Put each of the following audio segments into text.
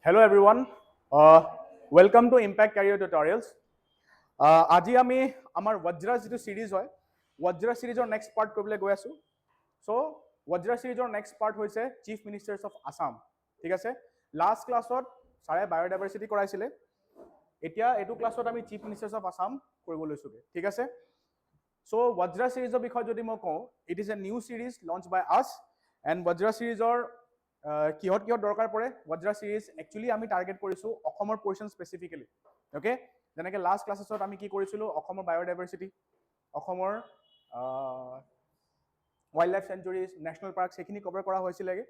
Hello everyone, welcome to Impact Career Tutorials. আজি আমি আমাৰ Vajra যিটো সিৰিজ হয় Vajra সিৰিজৰ নেক্সট পাৰ্ট কৰিবলৈ গৈ আছো। সো Vajra সিৰিজৰ নেক্সট পাৰ্ট হৈছে চিফ মিনিষ্টাৰ্স অফ আসাম। ঠিক আছে, লাষ্ট ক্লাছত ছাৰে বায়োডাইভাৰ্চিটি কৰাইছিলে, এতিয়া এইটো ক্লাছত আমি চিফ মিনিষ্টাৰ্স অফ আসাম কৰিব লৈছোগে। ঠিক আছে, সো Vajra সিৰিজৰ বিষয়ে যদি মই কওঁ, it is a new series launch by us and Vajra সিৰিজৰ কিহত কিহত দৰকাৰ পৰে। Vajra সিৰিজ একচুৱেলি আমি টাৰ্গেট কৰিছো অসমৰ পৰ্চন স্পেচিফিকেলি। অ'কে, যেনেকৈ লাষ্ট ক্লাছত আমি কি কৰিছিলোঁ, অসমৰ বায়োডাইভাৰ্চিটি, অসমৰ wildlife sanctuaries, national park, সেইখিনি কভাৰ কৰা হৈছিলেগে।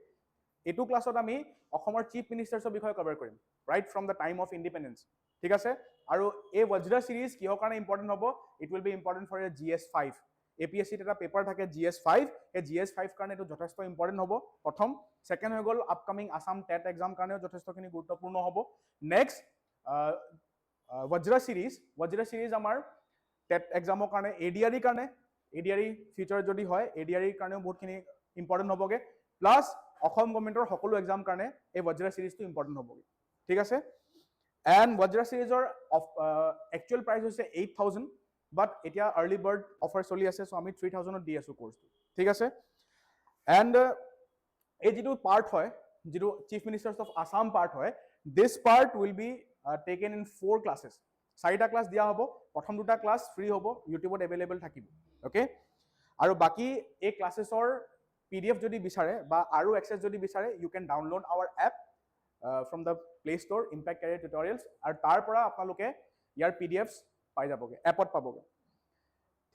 এইটো ক্লাছত আমি অসমৰ চিফ মিনিষ্টাৰ্ছৰ বিষয়ে কভাৰ কৰিম, right from the time of independence. ঠিক আছে, আৰু এই Vajra সিৰিজ কিহৰ কাৰণে ইম্পৰ্টেণ্ট হ'ব, it will be important for a GS5। APSCত এটা পেপাৰ থাকে GS5, সেই GS5 কাৰণে এইটো যথেষ্ট ইম্পৰ্টেণ্ট হ'ব প্ৰথম। ছেকেণ্ড হৈ গ'ল আপকামিং আসাম টেট এক্সাম কাৰণেও যথেষ্টখিনি গুৰুত্বপূৰ্ণ হ'ব। নেক্সট Vajra সিৰিজ আমাৰ টেট এক্সামৰ কাৰণে, ADRE কাৰণে, ADRE ফিউচাৰ যদি হয় ADRE কাৰণেও বহুতখিনি ইম্পৰ্টেণ্ট হ'বগে, প্লাছ অসম গভৰ্ণমেণ্টৰ সকলো এক্সাম কাৰণে এই Vajra সিৰিজটো ইম্পৰ্টেণ্ট হ'বগে। ঠিক আছে, এণ্ড Vajra সিৰিজৰ একচুৱেল প্ৰাইচ হৈছে 8,000, বাট এতিয়া আৰ্লি বাৰ্ড অফাৰ চলি আছে, চ' আমি 3,000ত দি আছো কোৰ্চটো। ঠিক আছে, এণ্ড এই যিটো পাৰ্ট হয়, যিটো chief ministers of Assam part হয়, this part will be taken in 4 classes. 4টা ক্লাছ দিয়া হ'ব, প্ৰথম 2টা ক্লাছ ফ্ৰী হ'ব, ইউটিউবত এভেইলেবল থাকিব। অ'কে, আৰু বাকী এই ক্লাছেছৰ PDF যদি বিচাৰে বা আৰু এক্সেছ যদি বিচাৰে, you can download our app from the Play Store Impact Career Tutorials, আৰু তাৰ পৰা আপোনালোকে ইয়াৰ PDFs পাই যাবগে, এপত পাবগে।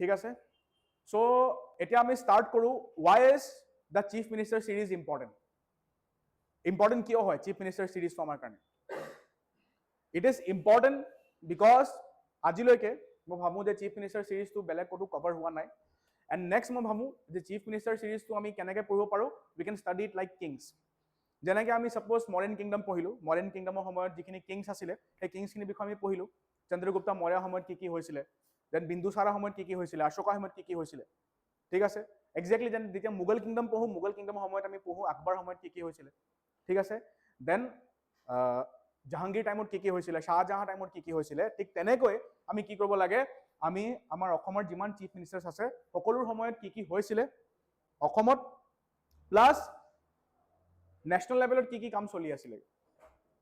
ঠিক আছে, চ' এতিয়া আমি ষ্টাৰ্ট কৰোঁ। Why is the chief minister series important? Important কিয় হয় চিফ মিনিষ্টাৰ সিৰিজটো আমাৰ কাৰণে? ইট ইজ ইম্পৰ্টেণ্ট বিকজ আজিলৈকে মই ভাবোঁ যে চিফ মিনিষ্টাৰ সিৰিজটো বেলেগ ক'তো কভাৰ হোৱা নাই। এণ্ড নেক্সট মই ভাবোঁ যে চিফ মিনিষ্টাৰ সিৰিজটো আমি কেনেকৈ পঢ়িব পাৰোঁ, we can study it like kings. যেনেকৈ আমি ছাপ'জ মডাৰ্ণ কিংডম পঢ়িলোঁ, মডাৰ্ণ কিংডমৰ সময়ত যিখিনি কিংছ আছিলে, সেই কিংছখিনিৰ বিষয়ে আমি পঢ়িলোঁ। চন্দ্ৰগুপ্তা মৌৰ্যৰ সময়ত কি কি হৈছিলে, দেন বিন্দুচাৰৰ সময়ত কি কি হৈছিলে, অশোকৰ সময়ত কি কি হৈছিলে। ঠিক আছে, একজেক্টলি যেন যেতিয়া মোগল কিংডম পঢ়োঁ, মোগল কিংডমৰ সময়ত আমি পঢ়োঁ আকবৰ সময়ত কি কি হৈছিলে। ঠিক আছে, দেন জাহাংগীৰ টাইমত কি কি হৈছিলে, শ্বাহজাহান টাইমত কি কি হৈছিলে। ঠিক তেনেকৈ আমি কি কৰিব লাগে, আমি আমাৰ অসমৰ যিমান চিফ মিনিষ্টাৰ্ছ আছে সকলোৰ সময়ত কি কি হৈছিলে অসমত, প্লাছ নেশ্যনেল লেভেলত কি কি কাম চলি আছিলে,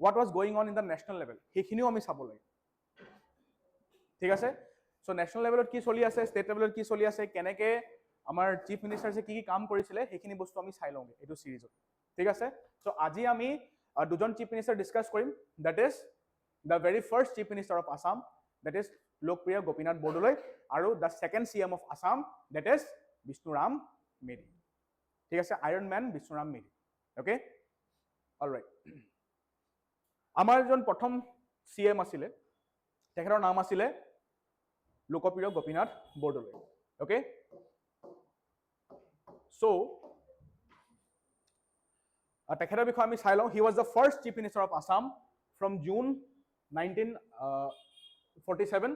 what was going on in the national level, সেইখিনিও আমি চাব লাগে। ঠিক আছে, চ' নেশ্যনেল লেভেলত কি চলি আছে, ষ্টেট লেভেলত কি চলি আছে, কেনেকৈ আমাৰ চিফ মিনিষ্টাৰ্ছে কি কি কাম কৰিছিলে, সেইখিনি বস্তু আমি চাই লওঁগে এইটো সিৰিজত। ঠিক আছে, চ' আজি আমি দুজন চিফ মিনিষ্টাৰ ডিছকাছ কৰিম। That is the very first chief minister of Assam, that is Lokpriya Gopinath Bordoloi, আৰু the second CM of Assam, that is Bishnuram Medhi. ঠিক আছে, iron man Bishnuram Medhi. Okay, alright. আমাৰ এজন প্ৰথম CM আছিলে, তেখেতৰ নাম আছিলে লোকপ্ৰিয় গোপীনাথ বৰদলৈ। অ'কে, চ' তেখেতৰ বিষয়ে আমি চাই লওঁ। He was the first chief minister of Assam from June 1947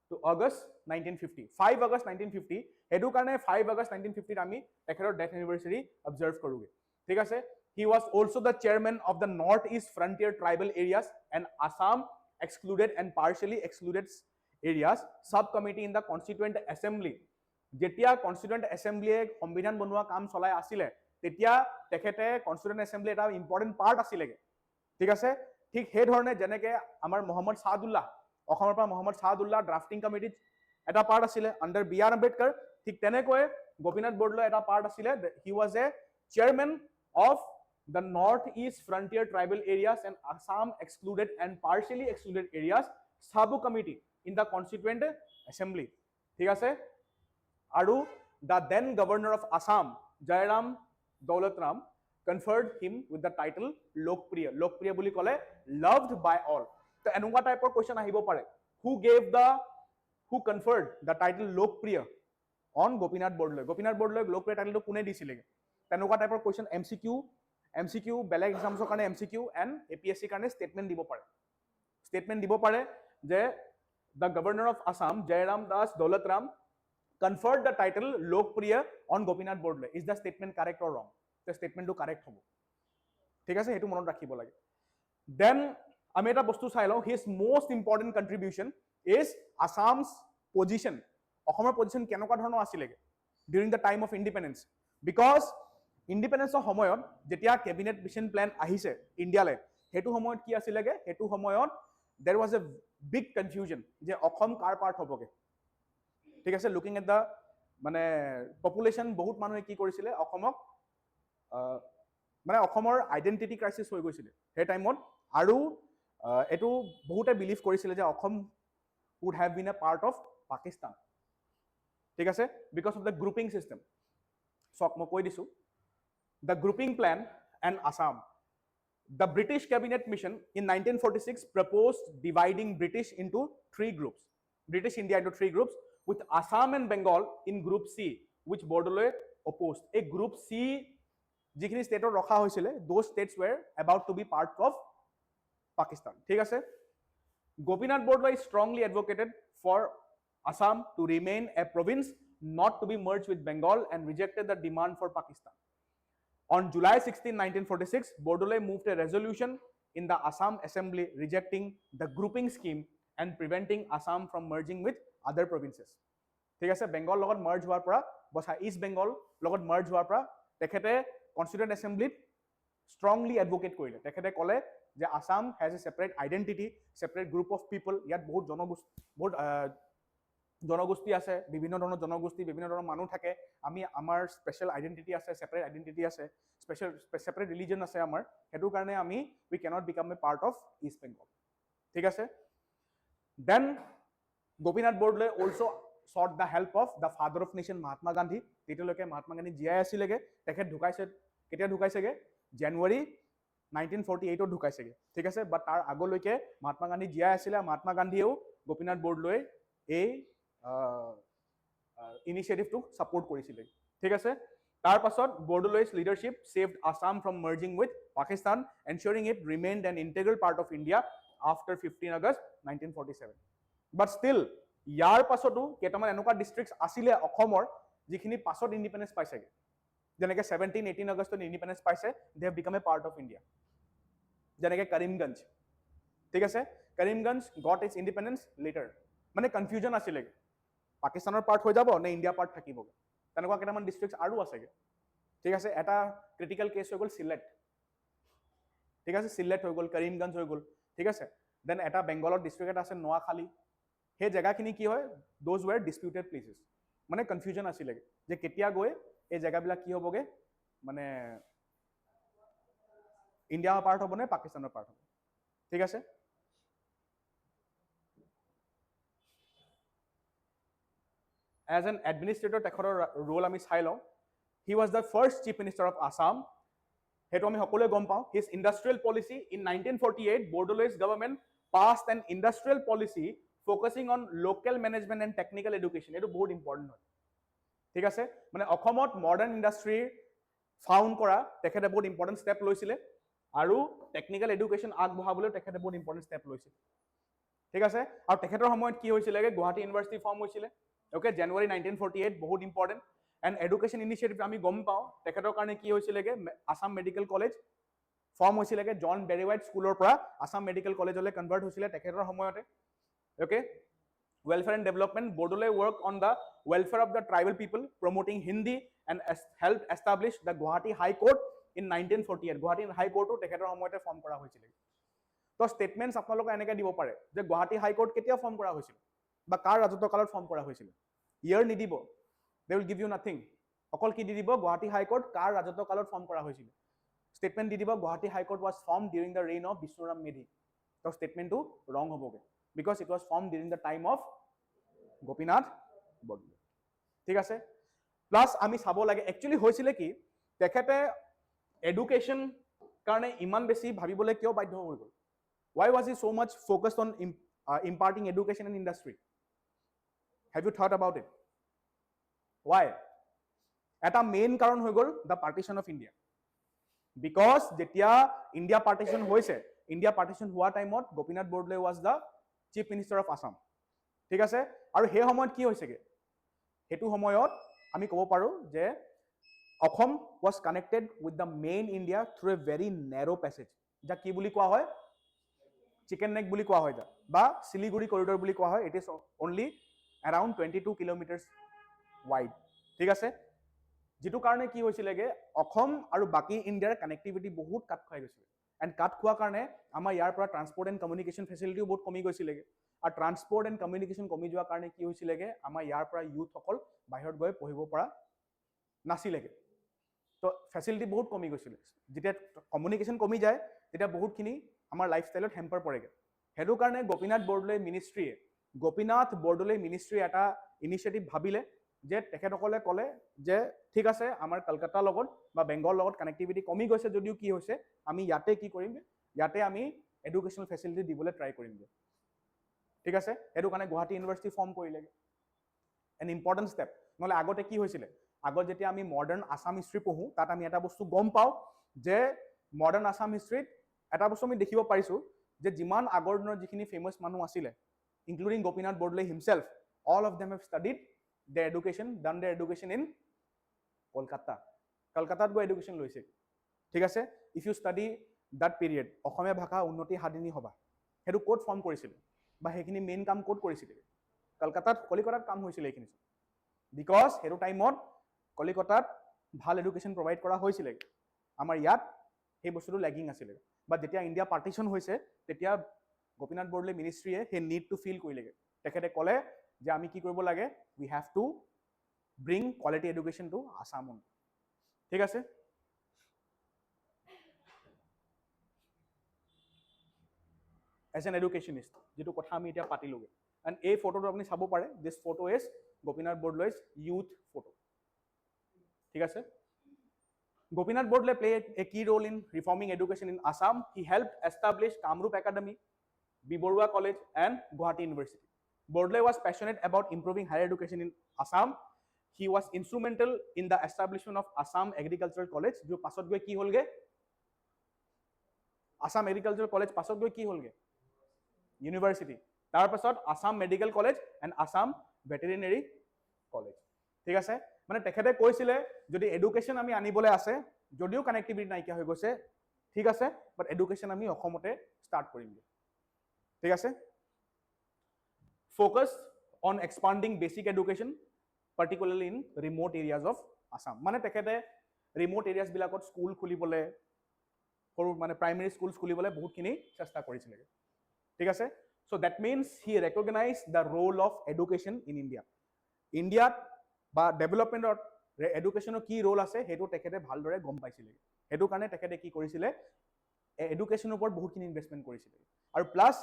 to August 1950, 5 August 1950। সেইটো কাৰণে 5 আগষ্ট 1950 আমি তেখেতৰ ডেথ এনিভাৰ্চাৰী অবজাৰ্ভ কৰোঁগে। ঠিক আছে, he was also' the chairman of the North east frontier Tribal Areas and Assam Excluded and Partially Excluded Areas Sub Committee in the constituent assembly. যেতিয়া constituent এছেম্বলিয়ে সংবিধান বনোৱা কাম চলাই আছিলে, তেতিয়া তেখেতে কনষ্টিটুৱেণ্ট এছেম্বলি এটা ইম্পৰ্টেণ্ট পাৰ্ট আছিলেগে। ঠিক আছে, ঠিক সেইধৰণে যেনেকৈ আমাৰ মহম্মদ শ্বাহাদুল্লাহ, অসমৰ পৰা মহম্মদ শ্বাহাদুল্লাহ ড্ৰাফটিং কমিটিত এটা পাৰ্ট আছিলে আণ্ডাৰ BR আম্বেদকাৰ, ঠিক তেনেকৈ গোপীনাথ বৰদলৈ এটা পাৰ্ট আছিলে। He was a chairman of the North east frontier Tribal Areas and Assam Excluded and Partially Excluded Areas Sub Committee in the constituent Assembly. ঠিক আছে, আৰু the then governor of Assam Jairam Daulat Ram conferred him with the title Lokpriya. Lokpriya বুলি ক'লে loved by all. তো এনেকুৱা টাইপৰ question আহিব পাৰে, who conferred the title Lokpriya on Gopinath Bordoloi. Gopinath Bordoloi লোকপ্ৰিয় টাইটেলটো কোনে দিছিলে? তেনেকুৱা টাইপৰ কুৱেশ্যন MCQ বেলেগ এক্সামছৰ কাৰণে MCQ এণ্ড APSC কাৰণে ষ্টেটমেণ্ট দিব পাৰে যে the governor of Assam Jairam Das Daulat Ram conferred the title Lokpriya on Gopinath Bordoloi. Is the statement correct or wrong? ষ্টেটমেণ্টটো কাৰেক্ট হ'ব। ঠিক আছে, সেইটো মনত ৰাখিব লাগে। দেন আমি এটা বস্তু চাই লওঁ his most important contribution is Assam's position. অসমৰ পজিশ্যন কেনেকুৱা ধৰণৰ আছিলেগে during the time of independence, because ইণ্ডিপেণ্ডেন্সৰ সময়ত যেতিয়া কেবিনেট মিছন প্লেন আহিছে ইণ্ডিয়ালৈ, সেইটো সময়ত কি আছিলেগে, সেইটো সময়ত there was a big confusion যে অসম কাৰ পাৰ্ট হ'বগে, ঠিক আছে। লুকিং এট দ্য মানে পপুলেশ্যন, বহুত মানুহে কি কৰিছিলে অসমক মানে অসমৰ আইডেণ্টিটি ক্ৰাইচিছ হৈ গৈছিলে সেই টাইমত, আৰু এইটো বহুতে বিলিভ কৰিছিলে যে Assam would have been a part of Pakistan, ঠিক আছে, because of the grouping system. চক মই কৈ দিছোঁ, the grouping plan and Assam. The British cabinet mission in 1946 proposed dividing British into 3 groups, British India into 3 groups, with Assam and Bengal in Group C, which Bordoloi opposed. A Group C যিখিনি ষ্টেটত ৰখা হৈছিলে, those states were about to be part of Pakistan, ঠিক আছে। Gopinath Bordoloi strongly advocated for Assam to remain a province, not to be merged with Bengal, and rejected the demand for Pakistan. On July 16, 1946, Bordoloi moved a resolution in the Assam Assembly rejecting the grouping scheme and preventing Assam from merging with other provinces. ঠিক আছে, বেংগল লগত merge হোৱাৰ পৰা বছা east Bengal লগত merge হোৱাৰ পৰা তেখেতে কনষ্টিটিউয়েণ্ট এছেম্বলিত ষ্ট্ৰংলি এডভোকেট কৰিলে। তেখেতে ক'লে যে Assam has a separate identity, separate group of people, ইয়াত বহুত জনগোষ্ঠী আছে, বিভিন্ন ধৰণৰ জনগোষ্ঠী, বিভিন্ন ধৰণৰ মানুহ থাকে, আমি আমাৰ স্পেচিয়েল আইডেণ্টিটি আছে, ছেপাৰেট আইডেণ্টিটি আছে, ছেপাৰেট ৰিলিজন আছে আমাৰ, সেইটো কাৰণে আমি we cannot become a part of East Bengal, ঠিক আছে। Then Gopinath Bordoloi also' sought the help of the father of nation Mahatma Gandhi. তেতিয়ালৈকে মহাত্মা গান্ধী জীয়াই আছিলেগে, তেখেত ঢুকাইছে, কেতিয়া ঢুকাইছেগে, জানুৱাৰী 1948 ঢুকাইছেগে, ঠিক আছে। বাট তাৰ আগলৈকে মহাত্মা গান্ধী জীয়াই আছিলে, মহাত্মা গান্ধীয়েও গোপীনাথ বৰদলৈ এই ইনিচিয়েটিভটোক ছাপোৰ্ট কৰিছিলে, ঠিক আছে। তাৰ পাছত বৰদলৈ's leadership saved Assam from merging with Pakistan, ensuring it remained an integral part of India after 15 August 1947. But still ইয়াৰ পাছতো কেইটামান এনেকুৱা ডিষ্ট্ৰিক্টছ আছিলে অসমৰ যিখিনি পাছত ইণ্ডিপেণ্ডেন্স পাইছেগে, যেনেকৈ 17-18 আগষ্টত ইণ্ডিপেণ্ডেন্স পাইছে, they have become a part of India, যেনেকৈ কৰিমগঞ্জ, ঠিক আছে। Karimganj got its independence later, মানে কনফিউজন আছিলে পাকিস্তানৰ পাৰ্ট হৈ যাব নে ইণ্ডিয়া পাৰ্ট থাকিবগে, তেনেকুৱা কেইটামান ডিষ্ট্ৰিক্টছ আৰু আছেগে, ঠিক আছে। এটা ক্ৰিটিকেল কেছ হৈ গ'ল চিলেট, ঠিক আছে, চিলেট হৈ গ'ল, কৰিমগঞ্জ হৈ গ'ল, ঠিক আছে। দেন এটা বেংগলৰ ডিষ্ট্ৰিক্ট এটা আছে নোৱাখালী, সেই জেগাখিনি কি হয়, দোজ ৱেৰ ডিছপিউটেড প্লেচেছ, মানে কনফিউজন আছিলে যে কেতিয়া গৈ এই জেগাবিলাক কি হ'বগে, মানে ইণ্ডিয়াৰ পাৰ্ট হ'ব নে পাকিস্তানৰ পাৰ্ট হ'ব, ঠিক আছে। এজ এন এডমিনিষ্ট্ৰেটৰ তেখেতৰ ৰোল আমি চাই লওঁ। He was the first chief minister of Assam, সেইটো আমি সকলোৱে গম পাওঁ। His industrial policy in 1948 Bordoloi's government passed an industrial policy focusing on local management and technical education. এইটো বহুত ইম্পৰ্টেণ্ট হয়, ঠিক আছে। মানে অসমত মডাৰ্ণ ইণ্ডাষ্ট্ৰী ফাউণ্ড কৰা তেখেতে বহুত ইম্পৰ্টেণ্ট ষ্টেপ লৈছিলে, আৰু টেকনিকেল এডুকেশ্যন আগবঢ়াবলৈও তেখেতে বহুত ইম্পৰ্টেণ্ট ষ্টেপ লৈছিলে, ঠিক আছে। আৰু তেখেতৰ সময়ত কি হৈছিলেগে, গুৱাহাটী ইউনিভাৰ্চিটি ফৰ্ম হৈছিলে, অ'কে, জানুৱাৰী 1948, বহুত ইম্পৰ্টেণ্ট। এণ্ড এডুকেশ্যন ইনিচিয়েটিভ আমি গম পাওঁ তেখেতৰ কাৰণে কি হৈছিলেগে, আছাম মেডিকেল কলেজ ফৰ্ম হৈছিলেগে, জন বেৰিৱাইট স্কুলৰ পৰা আছাম মেডিকেল কলেজলৈ কনভাৰ্ট হৈছিলে তেখেতৰ সময়তে, okay. Welfare and development, Bordoloi worked on the welfare of the tribal people, promoting Hindi, and helped establish the Guwahati High Court in 1948. Guwahati High Court তেখেতৰ সময়তে form কৰা হৈছিল। তো ষ্টেটমেণ্টছ আপোনালোকে এনেকৈ দিব পাৰে যে গুৱাহাটী হাই কোৰ্ট কেতিয়া ফৰ্ম কৰা হৈছিল বা কাৰ ৰাজত্বকালত ফৰ্ম কৰা হৈছিল, ইয়াৰ নিদিব, they will give you nothing, অকল কি দি দিব, গুৱাহাটী হাই কোৰ্ট কাৰ ৰাজত্বকালত ফৰ্ম কৰা হৈছিল। ষ্টেটমেণ্ট দি দিব Guwahati high court was form during the reign of Bishnuram Medhi, তো ষ্টেটমেণ্টটো ৰং হ'বগৈ, because it was form during the time of Gopinath Bordoloi, ঠিক আছে। প্লাছ আমি চাব লাগে একচুৱেলি হৈছিলে কি, তেখেতে এডুকেশ্যন কাৰণে ইমান বেছি ভাবিবলৈ কিয় বাধ্য হৈ গ'ল, why was he so' much focused on imparting education in industry, have you thought about it, why? এটা মেইন কাৰণ হৈ গ'ল the partition of India, because যেতিয়া ইণ্ডিয়া পাৰ্টিশ্যন হৈছে, ইণ্ডিয়া পাৰ্টিশ্যন হোৱা টাইমত Gopinath Bordoloi was the chief minister of Assam, ঠিক আছে। আৰু সেই সময়ত কি হৈছেগে, সেইটো সময়ত আমি ক'ব পাৰোঁ যে Assam was connected with the main India through A very narrow' passage, যাক কি বুলি কোৱা হয়, চিকেন নেক বুলি কোৱা হয় তাক বা শিলিগুৰি কৰিডৰ বুলি কোৱা হয় it is only around 22 kilometre wide ঠিক আছে যেটো কাৰণে কি হৈছিলেগে অসম আৰু বাকি ইণ্ডিয়াৰ কানেক্টিভিটি বহুত কাট খাই গৈছিল এণ্ড কাট খোৱাৰ কাৰণে আমাৰ ইয়াৰ পৰা ট্ৰান্সপৰ্ট এণ্ড কমিউনিকেশ্যন ফেচিলিটিও বহুত কমি গৈছিলেগে আৰু ট্ৰান্সপৰ্ট এণ্ড কমিউনিকেশ্যন কমি যোৱাৰ কাৰণে কি হৈছিলেগে আমাৰ ইয়াৰ পৰা ইউথসকল বাহিৰত গৈ পঢ়িব পৰা নাছিলেগে তো ফেচিলিটি বহুত কমি গৈছিলে যেতিয়া কমিউনিকেশ্যন কমি যায় তেতিয়া বহুতখিনি আমাৰ লাইফষ্টাইলত হেম্পাৰ পৰেগে সেইটো কাৰণে গোপীনাথ বৰদলৈ মিনিষ্ট্ৰী এটা ইনিচিয়েটিভ ভাবিলে যে তেখেতসকলে ক'লে যে ঠিক আছে আমাৰ কলকাতাৰ লগত বা বেংগলৰ লগত কানেক্টিভিটি কমি গৈছে যদিও কি হৈছে আমি ইয়াতে কি কৰিম ইয়াতে আমি এডুকেশ্যনেল ফেচিলিটি দিবলৈ ট্ৰাই কৰিম ঠিক আছে সেইটো কাৰণে গুৱাহাটী ইউনিভাৰ্চিটি ফৰ্ম কৰিলেগে এন ইম্পৰ্টেণ্ট ষ্টেপ নহ'লে আগতে কি হৈছিলে আগত যেতিয়া আমি মডাৰ্ণ আছাম হিষ্ট্ৰী পঢ়োঁ তাত আমি এটা বস্তু গম পাওঁ যে মডাৰ্ণ আছাম হিষ্ট্ৰীত এটা বস্তু আমি দেখিব পাৰিছোঁ যে যিমান আগৰ দিনৰ যিখিনি ফেমাছ মানুহ আছিলে including Gopinath Bordoloi himself all of them have studied their education done their education in কলকাতাত গৈ এডুকেশ্যন লৈছে ঠিক আছে if you study that period Asomiya ভাষা উন্নতি সাধিনী সভা সেইটো ক'ত ফৰ্ম কৰিছিল বা সেইখিনি মেইন কাম ক'ত কৰিছিল কলিকতাত কাম হৈছিল এইখিনি বিকজ সেইটো টাইমত কলিকতাত ভাল এডুকেশ্যন প্ৰভাইড কৰা হৈছিলে আমাৰ ইয়াত সেই বস্তুটো লেগিং আছিলে বা যেতিয়া ইণ্ডিয়া পাৰ্টিশ্যন হৈছে তেতিয়া গোপীনাথ বৰদলৈ মিনিষ্ট্ৰীয়ে সেই নিড টু ফিল কৰিলেগে তেখেতে ক'লে যে আমি কি কৰিব লাগে we have to bring quality education to Assam ঠিক আছে এজ এন এডুকেশ্যনিষ্ট যিটো কথা আমি এতিয়া পাতিলোগে এণ্ড এই ফটোটো আপুনি চাব পাৰে this photo is Gopinath Bordoloi's youth photo ঠিক আছে Gopinath Bordle played a key role in reforming education in Assam. He helped establish Kamrup Academy, B. Borua College, and Guwahati University. Bordle was passionate about improving higher education in Assam. He was instrumental in the establishment of Assam Agricultural College. जो पासत गए की होलगे? Assam Agricultural College पासत गए की होलगे? University. तार पासत Assam Medical College and Assam Veterinary College. ঠিক আছে মানে তেখেতে কৈছিলে যদি এডুকেশ্যন আমি আনিবলৈ আছে যদিও কানেক্টিভিটি নাইকিয়া হৈ গৈছে ঠিক আছে বাট এডুকেশ্যন আমি অসমতে ষ্টাৰ্ট কৰিম ঠিক আছে focus on expanding basic education particularly in remote areas of Assam মানে তেখেতে ৰিম'ট এৰিয়াজবিলাকত স্কুল খুলিবলৈ সৰু মানে প্ৰাইমেৰী স্কুল খুলিবলৈ বহুতখিনি চেষ্টা কৰিছিলে ঠিক আছে so' that means he recognize the role of education in ইণ্ডিয়াত বা ডেভেলপমেণ্টত এডুকেশ্যনৰ কি ৰোল আছে সেইটো তেখেতে ভালদৰে গম পাইছিলে সেইটো কাৰণে তেখেতে কি কৰিছিলে এডুকেশ্যনৰ ওপৰত বহুতখিনি ইনভেষ্টমেণ্ট কৰিছিলে আৰু প্লাছ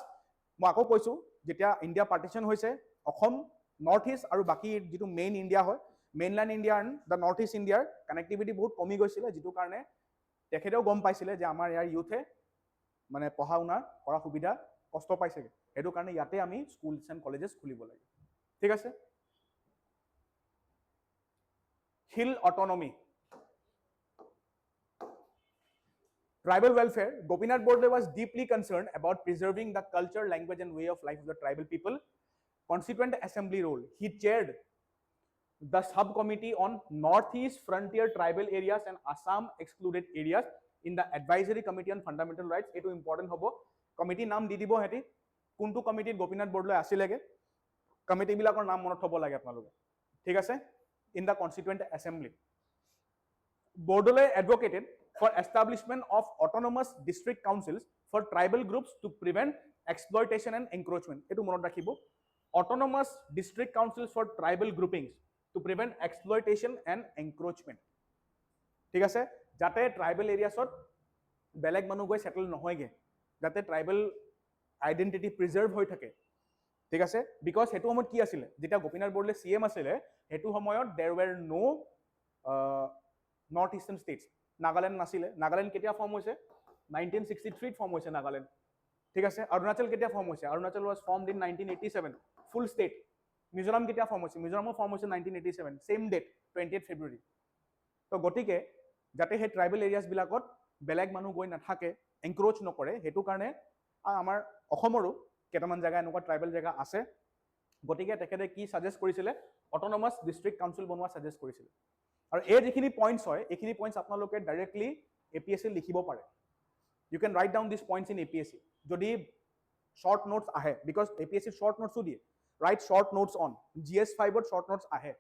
মই আকৌ কৈছোঁ যেতিয়া ইণ্ডিয়া পাৰ্টিশ্যন হৈছে অসম নৰ্থ ইষ্ট আৰু বাকী যিটো মেইন ইণ্ডিয়া হয় mainland India and the North east ইণ্ডিয়াৰ কানেক্টিভিটি বহুত কমি গৈছিলে যিটো কাৰণে তেখেতেও গম পাইছিলে যে আমাৰ ইয়াৰ ইউথে মানে পঢ়া শুনা কৰা সুবিধা কষ্ট পাইছেগৈ সেইটো কাৰণে ইয়াতে আমি স্কুলছ এণ্ড কলেজেছ খুলিব লাগে ঠিক আছে Hill autonomy. Tribal welfare. Gopinath Bordle was deeply concerned about preserving the culture, language, and way of life of the tribal people. Constituent Assembly role. He chaired the subcommittee on Northeast Frontier Tribal Areas and Assam Excluded Areas in the Advisory Committee on Fundamental Rights. Eto important hobo. Committee naam di dibo heti. Kuntu committee Gopinath Bordle asilege. Committee bilakor naam monot hobo lage apnaloge. Thik ase? In the Constituent Assembly. Bordle advocated for establishment of autonomous district councils for tribal groups to prevent exploitation and encroachment. Etu monot rakhibo. Autonomous district councils for tribal groupings to prevent exploitation and encroachment. ঠিক আছে যাতে tribal এৰিয়াছত বেলেগ মানুহ গৈ settle নহয়গে যাতে tribal identity preserve হৈ থাকে ঠিক আছে বিকজ হেতু সময়ত কি আছিল যেটা গোপীনাথ বৰদলৈ সিএম আছিল হেতু সময়ত there were no north eastern states Nagaland নাছিলে নাগালেণ্ড কেতিয়া ফৰ্ম হৈছে 1963 ফৰ্ম হৈছে নাগালেণ্ড ঠিক আছে অৰুণাচল কেতিয়া ফৰ্ম হৈছে Arunachal was formed in 1987 full state Mizoram কেতিয়া ফৰ্ম হৈছে মিজোৰামৰ ফৰ্ম হৈছে 1987 সেম ডেট 20th ফেব্ৰুৱাৰী তো গতিকে যাতে হে ট্ৰাইবেল এৰিয়াজ বিলাকত বেলেগ মানুহ গৈ নাথাকে এনক্ৰোচ নকৰে হেতু কাৰণে আমাৰ অসমৰো কেটামান জায়গা এনেকুৱা ট্ৰাইবেল জায়গা আছে গতিকে তেখেতে কি সাজেষ্ট কৰিছিলে অটোনমাস ডিস্ট্ৰিক্ট কাউন্সিল বনোৱা সাজেষ্ট কৰিছিলে আৰু এই যিখিনি পইণ্টছ হয় এইখিনি পইণ্টছ আপোনালোকে ডাইৰেক্টলি এপিএসসি লিখিব পাৰে you can write down this points in APSC যদি short notes ahe because APSC short notes দিয়ে write short notes on GS5 to short notes ahe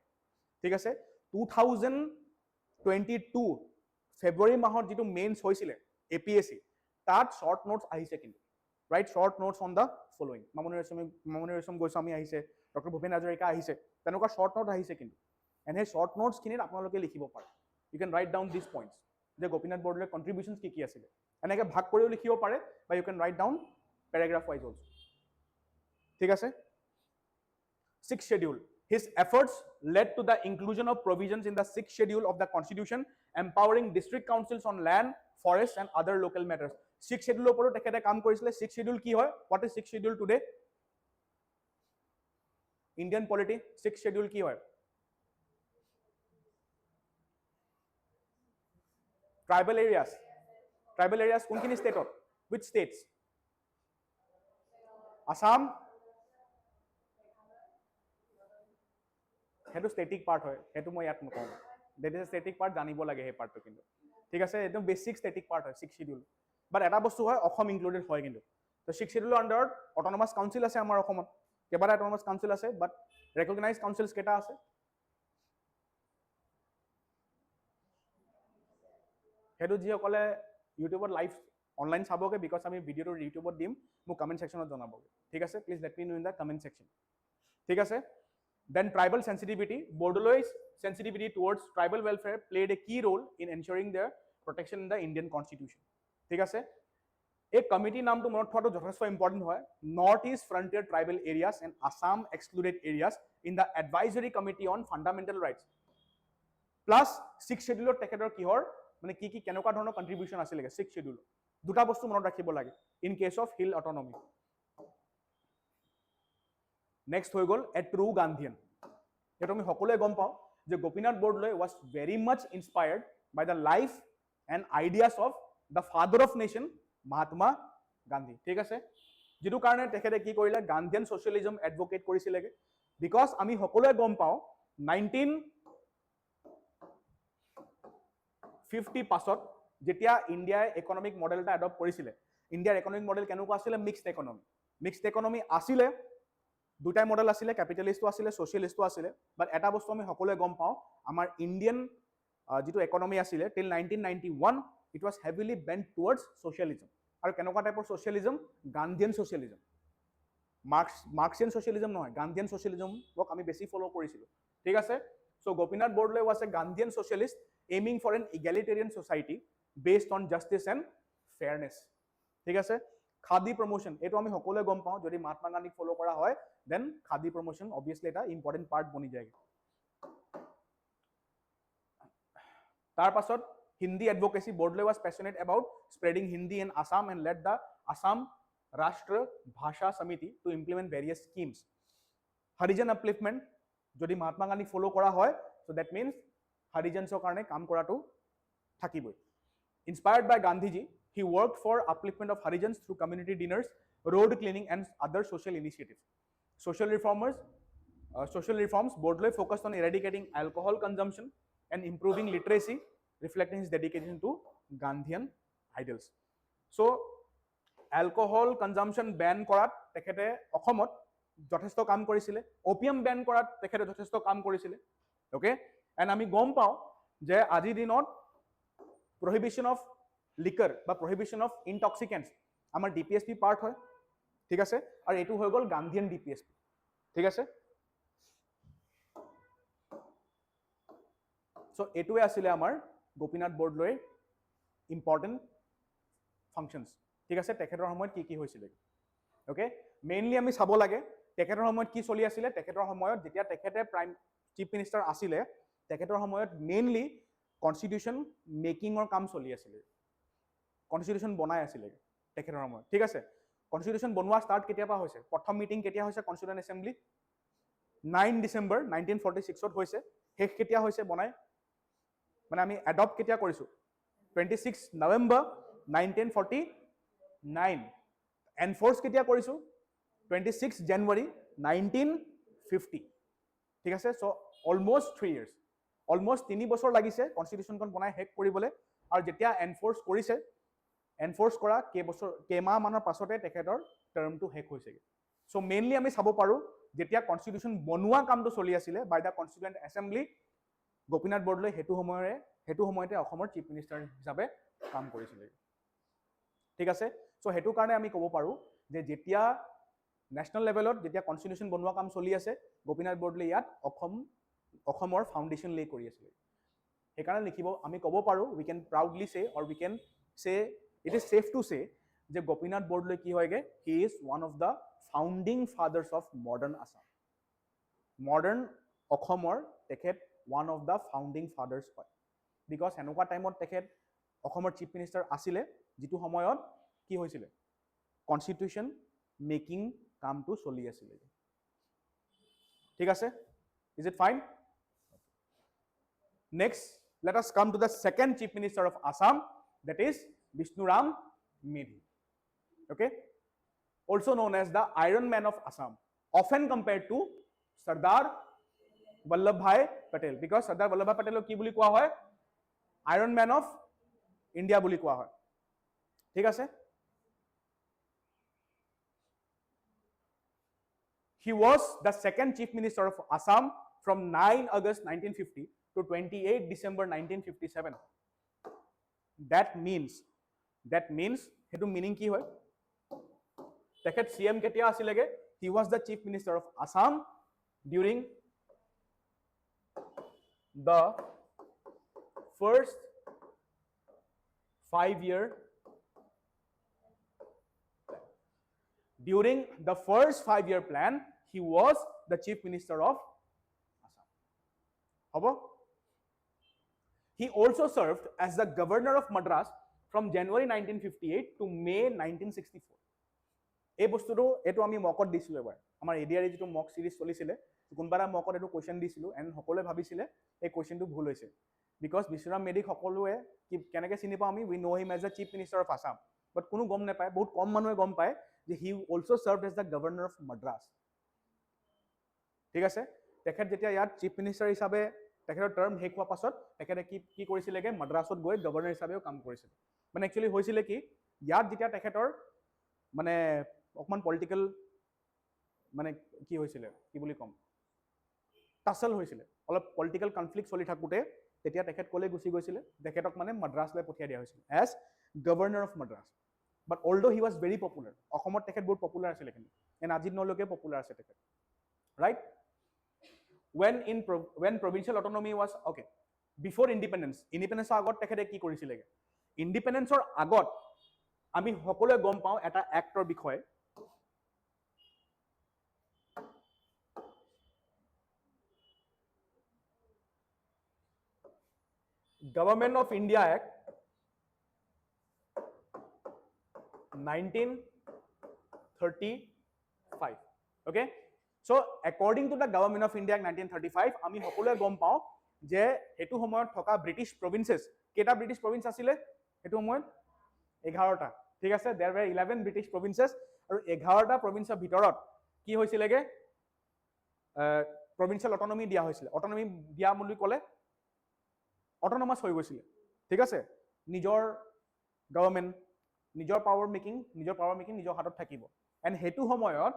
ঠিক আছে 2022 ফেব্ৰুৱাৰী মাহত যেটো মেইনছ হৈছিলে APSC তাত short notes আহিছে কিন্তু write short notes on the following Mamoni ৰসম Goswami আহিছে ডক্টৰ ভূপেন হাজৰিকা আহিছে তেনেকুৱা short note আহিছে কিন্তু এনে short notes খিনিত আপোনালোকে লিখিব পাৰে you can write down these points যে গোপীনাথ বৰদলৈৰ contributions কি আছিলে এনেকৈ ভাগ কৰিও লিখিব পাৰে বা you can write down paragraph wise also ঠিক আছে sixth schedule his efforts led to the inclusion of provisions in the sixth schedule of the constitution empowering district councils on land forests and other local matters sixth schedule ওপৰত তেখেতে কাম কৰিছিলে sixth schedule কি হয় what is sixth schedule today Indian polity sixth schedule কি হয় tribal areas কোনখিনি ষ্টেটত which states Assam হেতু স্ট্যাটিক পার্ট হয় হেতু মই ইয়াত নকওঁ দ্যাট ইজ স্ট্যাটিক পার্ট জানিব লাগে হে পার্টটো কিন্তু ঠিক আছে একদম বেসিক স্ট্যাটিক পার্ট হয় সিক্স শিডিউল বাট এটা বস্তু হয় অসম ইনক্লুডেড হয় কিন্তু তো সিক্স শিডিউলৰ আন্ডাৰত অটোনমাস কাউন্সিল আছে আমাৰ অসমত কেইবাটা অটোনমাস কাউন্সিল আছে বাট ৰেকগনাইজড কাউন্সিলছ কেইটা আছে হেতু যিসকলে ইউটিউবত লাইভ অনলাইন চাবগে বিকজ আমি ভিডিওটো ইউটিউবত দিম মোক কমেন্ট সেকশনত জনাবগে ঠিক আছে please let me no in the comment section ঠিক আছে Then tribal sensitivity, Bordolois' sensitivity towards tribal welfare played a key role in ensuring their protection in the Indian constitution. ঠিক আছে এই কমিটি নামটো মনত থোৱাটো যথেষ্ট ইম্পৰ্টেণ্ট হয় north east frontier tribal areas and Assam excluded areas in the advisory committee on fundamental rights plus six শ্বেডিউলত তেখেতৰ কিহৰ মানে কি কেনেকুৱা ধৰণৰ কণ্ট্ৰিবিউশ্যন আছিলে ছিক্স শ্বেডিউলত দুটা বস্তু মনত ৰাখিব লাগে in case of hill autonomy next হৈ গ'ল এ ট্ৰু গান্ধীয়ান এইটো আমি সকলোৱে গম পাওঁ যে Gopinath Bordoloi was very much inspired by the life and ideas of the father of nation Mahatma Gandhi ঠিক আছে যিটো কাৰণে তেখেতে কি কৰিলে গান্ধীয়ান ছ'চিয়েলিজম এডভকেট কৰিছিলেগে বিকজ আমি সকলোৱে গম পাওঁ 1950 পাছত যেতিয়া ইণ্ডিয়াই ইকনমিক মডেল এটা এডপ্ট কৰিছিলে ইণ্ডিয়াৰ ইকনমিক মডেল কেনেকুৱা আছিলে মিক্সড ইকনমি আছিলে দুটাই মডেল আছিলে ক্যাপিটালিস্টো আছিলে সোশ্যালিস্টো আছিলে বাট এটা বস্তু আমি সকলোৱে গম পাওঁ আমাৰ ইণ্ডিয়ান যেটো ইকনমি আছিলে till 1991 it was heavily bent towards socialism আৰু কেনেকুৱা টাইপৰ socialism Gandhian socialism Marxian socialism নহয় গান্ধীয়ান সোশ্যালিজমক আমি বেছি ফলো কৰিছিলো ঠিক আছে so Gopinath Bordoloi was a Gandhian socialist aiming for an egalitarian society based on justice and fairness ঠিক আছে খাদী প্ৰমোশন এটো আমি সকলোৱে গম পাওঁ যদি মহাত্মা গান্ধীক ফলো কৰা হয় দেন খাদী প্ৰমোশন অবভিয়াসলি এটা ইম্পৰ্টেন্ট পাৰ্ট বনি যায় তাৰ পাছত Hindi advocacy Bordoloi was passionate about spreading Hindi in Assam and led the Assam Rashtra Bhasha Samiti to implement various schemes Harijan upliftment যদি মহাত্মা গান্ধীক ফলো কৰা হয় সো দ্যাট মিন্স হৰিজনছৰ কাৰণে কাম কৰাটো থাকিবই inspired by Gandhiji he worked for upliftment of Harijans through community dinners, road cleaning and other social initiatives. Social reforms, Bordoloi focused on eradicating alcohol consumption and improving literacy, reflecting his dedication to Gandhian ideals. So, alcohol consumption ban korat tekhete okhomot jothesto kaam korisile, opium ban korat tekhete jothesto kaam korisile. Okay? And ami gom pao je aji dinot prohibition of liquor বা প্ৰহিবিশন of ইনটক্সিকেন্টস আমাৰ DPSP part হয় ঠিক আছে আৰু এটো হৈ গল Gandhian DPSP ঠিক আছে সো এটোৱে আছিল আমাৰ গোপীনাথ বৰদলৈৰ ইম্পৰ্টেন্ট ফাংশনস ঠিক আছে তেখেতৰ সময়ত কি হৈছিল ওকে মেইনলি আমি চাব লাগে তেখেতৰ সময়ত কি চলি আছিল তেখেতৰ সময়ত যেতিয়া তেখেতে প্ৰাইম চিফ মিনিষ্টাৰ আছিল তেখেতৰ সময়ত মেইনলি কনস্টিটিউশন মেকিংৰ কাম চলি আছিল কনস্টিটিউশন বনাই আছিল তেখেতৰ সময়ত ঠিক আছে কনস্টিটিউশন বনোৱা ষ্টাৰ্ট কেতিয়া পা হৈছে প্ৰথম মিটিং কেতিয়া হৈছে কনস্টিটিউশন এসেম্বলি 9 ডিসেম্বৰ 1946 ত হৈছে শেষ কেতিয়া হৈছে বনাই মানে আমি এডপ্ট কেতিয়া কৰিছো 26 নৱেম্বৰ 1949 এনফোৰ্স কেতিয়া কৰিছো 26 জানুৱাৰী 1950 ঠিক আছে সো অলমোস্ট 3 ইয়াৰ্স অলমোস্ট 3 বছৰ লাগিছে কনস্টিটিউশনখন বনাই শেষ কৰিবলৈ আৰু যেতিয়া এনফোৰ্স কৰিছে এনফৰ্চ কৰা কেইমাহ মানৰ পাছতে তেখেতৰ টাৰ্মটো শেষ হৈছেগৈ চ' মেইনলি আমি চাব পাৰোঁ যেতিয়া কনষ্টিটিউশ্যন বনোৱা কামটো চলি আছিলে by the constituent assembly Gopinath Bordoloi সেইটো সময়তে অসমৰ চিফ মিনিষ্টাৰ হিচাপে কাম কৰিছিলে ঠিক আছে চ' সেইটো কাৰণে আমি ক'ব পাৰোঁ যে যেতিয়া নেশ্যনেল লেভেলত যেতিয়া কনষ্টিটিউশ্যন বনোৱা কাম চলি আছে গোপীনাথ বৰদলৈ ইয়াত অসমৰ ফাউণ্ডেশ্যন লে কৰি আছিলে সেইকাৰণে লিখিব আমি ক'ব পাৰোঁ উই কেন প্ৰাউডলি চে অৰ উই কেন চে ইট ইজ ছেফ টু চে যে গোপীনাথ বৰদলৈ কি হয়গে he is one of the founding father's of modern Assam modern অসমৰ তেখেত one of the founding father's হয় বিকজ এনেকুৱা টাইমত তেখেত অসমৰ চিফ মিনিষ্টাৰ আছিলে যিটো সময়ত কি হৈছিলে কনষ্টিটিউশ্যন মেকিং কামটো চলি আছিলে ঠিক আছে is it fine next let us come to the second chief minister of Assam that is Vishnuram Medhi okay also known as the Iron Man of Assam often compared to Sardar Vallabhbhai Patel because Sardar Vallabhbhai Patel কি বুলি কোৱা হয় Iron Man of India বুলি কোৱা হয় ঠিক আছে he was the second chief minister of Assam from 9 August 1950 to 28 December 1957 that means hetu meaning ki hoy tekhet CM ketia asilege he was the chief minister of Assam during the first 5-year during the first 5-year plan he was the chief minister of Assam hobo he also served as the governor of Madras from January 1958 to May 1964 এই বস্তুটো এটো আমি মকত দিছিলো এবাৰ আমাৰ ADRE যেটো মক সিৰিজ চলিছিলে কোনবাৰা মকত এটো কোৱেশ্চন দিছিলো এন্ড সকলোৱে ভাবিছিলে এই কোৱেশ্চনটো ভুল হৈছে বিকজ বিশ্বৰাম মেধি সকলোৱে কি কেনেকৈ চিনি পাওঁ আমি we know him as the chief minister of Assam but কোনো গম নাপায় বহুত কম মানুহে গম পায় যে he also served as the governor of Madras ঠিক আছে তেখেত যেতিয়া ইয়াত চিফ মিনিষ্টাৰ হিচাপে তেখেতৰ টাৰ্ম শেষ হোৱাৰ পাছত তেখেতে কি কৰিছিলেগে মাদ্ৰাছত গৈ গভৰ্ণৰ হিচাপেও কাম কৰিছিল মানে একচুৱেলি হৈছিলে কি ইয়াত যেতিয়া তেখেতৰ মানে অকমান পলিটিক্যাল মানে কি হৈছিলে কি বুলি কম টাসল হৈছিলে অলপ পলিটিক্যাল কনফ্লিক্ট চলি থাকোতে তেতিয়া তেখেত কলে গুছি গৈছিলে তেখেতক মানে মাদ্ৰাছলৈ পঠিয়াই দিয়া হৈছিল as governor of Madras but although he was very popular অসমত তেখেত বহুত পপুলাৰ আছিল কিন্তু এন আজিৰ নলৈকে পপুলাৰ আছে তেখেত right when provincial autonomy was okay before independence আগত তেখেতে কি কৰিছিলে ইন্ডিপেন্ডেন্সৰ আগত আমি সকলোৱে গম পাওঁ এটা এক্টৰ বিষয় Government of India Act 1935 okay so according to the Government of India Act 1935 আমি সকলোৱে গম পাওঁ যে হেতু সময়ত থকা ব্ৰিটিছ প্ৰভিন্সেছ কেটা ব্ৰিটিছ প্ৰভিন্স আছিল হেতু সময়ত 11টা ঠিক আছে there were 11 ব্ৰিটিছ প্ৰভিন্সেছ আৰু 11টা প্ৰভিন্সৰ ভিতৰত কি হৈছিলগে প্ৰভিন্সিয়েল অটোনমি দিয়া হৈছিল অটোনমি দিয়া বুলি ক'লে অটোনমাস হৈ গৈছিল ঠিক আছে নিজৰ গভৰ্ণমেন্ট নিজৰ পাৱাৰ মেকিং নিজৰ হাতত থাকিব এন্ড হেতু সময়ত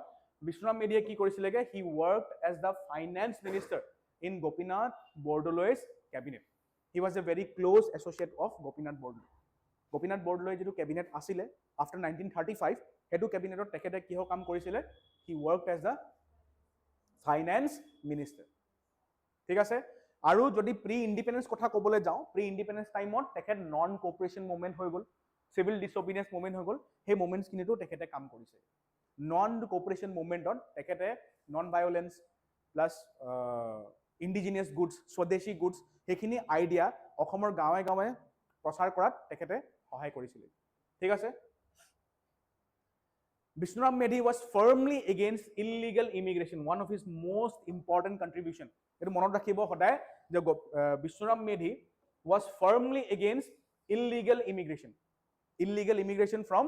বিশ্বনাথ মেধিয়ে কি কৰিছিলগে he worked as the finance minister in Gopinath Bordoloi's cabinet he was a very close associate of Gopinath Bordoloi যেটো ক্যাবিনেট আছিল আফটাৰ 1935 হেতু ক্যাবিনেটত তেখেতে কিহ কাম কৰিছিল হি worked as the finance minister ঠিক আছে আৰু যদি প্ৰি ইন্ডিপেন্ডেন্স কথা ক'বলৈ যাওঁ প্ৰি ইন্ডিপেন্ডেন্স টাইমত তেখেত নন কোঅপাৰেশন মুভমেন্ট হৈ গল সিভিল ডিসঅবিডিয়েন্স মুভমেন্ট হৈ গল হে মুভমেন্টস কিনিটো তেখেতে কাম কৰিছে নন কোঅপাৰেশন মুভমেন্টত তেখেতে non violence plus indigenous goods স্বদেশী গুডস হেখিনি আইডিয়া অসমৰ গাঁৱে গাঁৱে প্ৰচাৰ কৰাত তেখেতে সহায় কৰিছিল ঠিক আছে Vishnuram Medhi was firmly against illegal immigration, one of his most important contribution. Etu monot rakhibo hoday je Vishnuram Medhi was firmly against illegal immigration from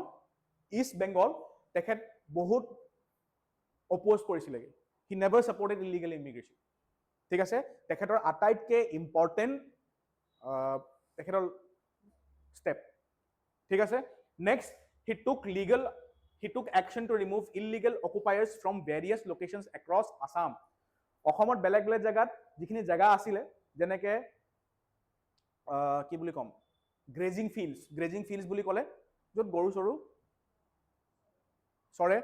East Bengal. Tekhet bahut oppose korisilege. He never supported illegal immigration. Thik ase tekhetor ataitke important tekhetor step. Thik ase Next, he took action to remove illegal occupiers from various locations across Assam. অসমত বেলেগ বেলেগ জেগাত যিখিনি জেগা আছিলে যেনেকে কি বুলি কম গ্ৰেজিং ফিল্ডছ বুলি ক'লে য'ত গৰু চৰু চৰে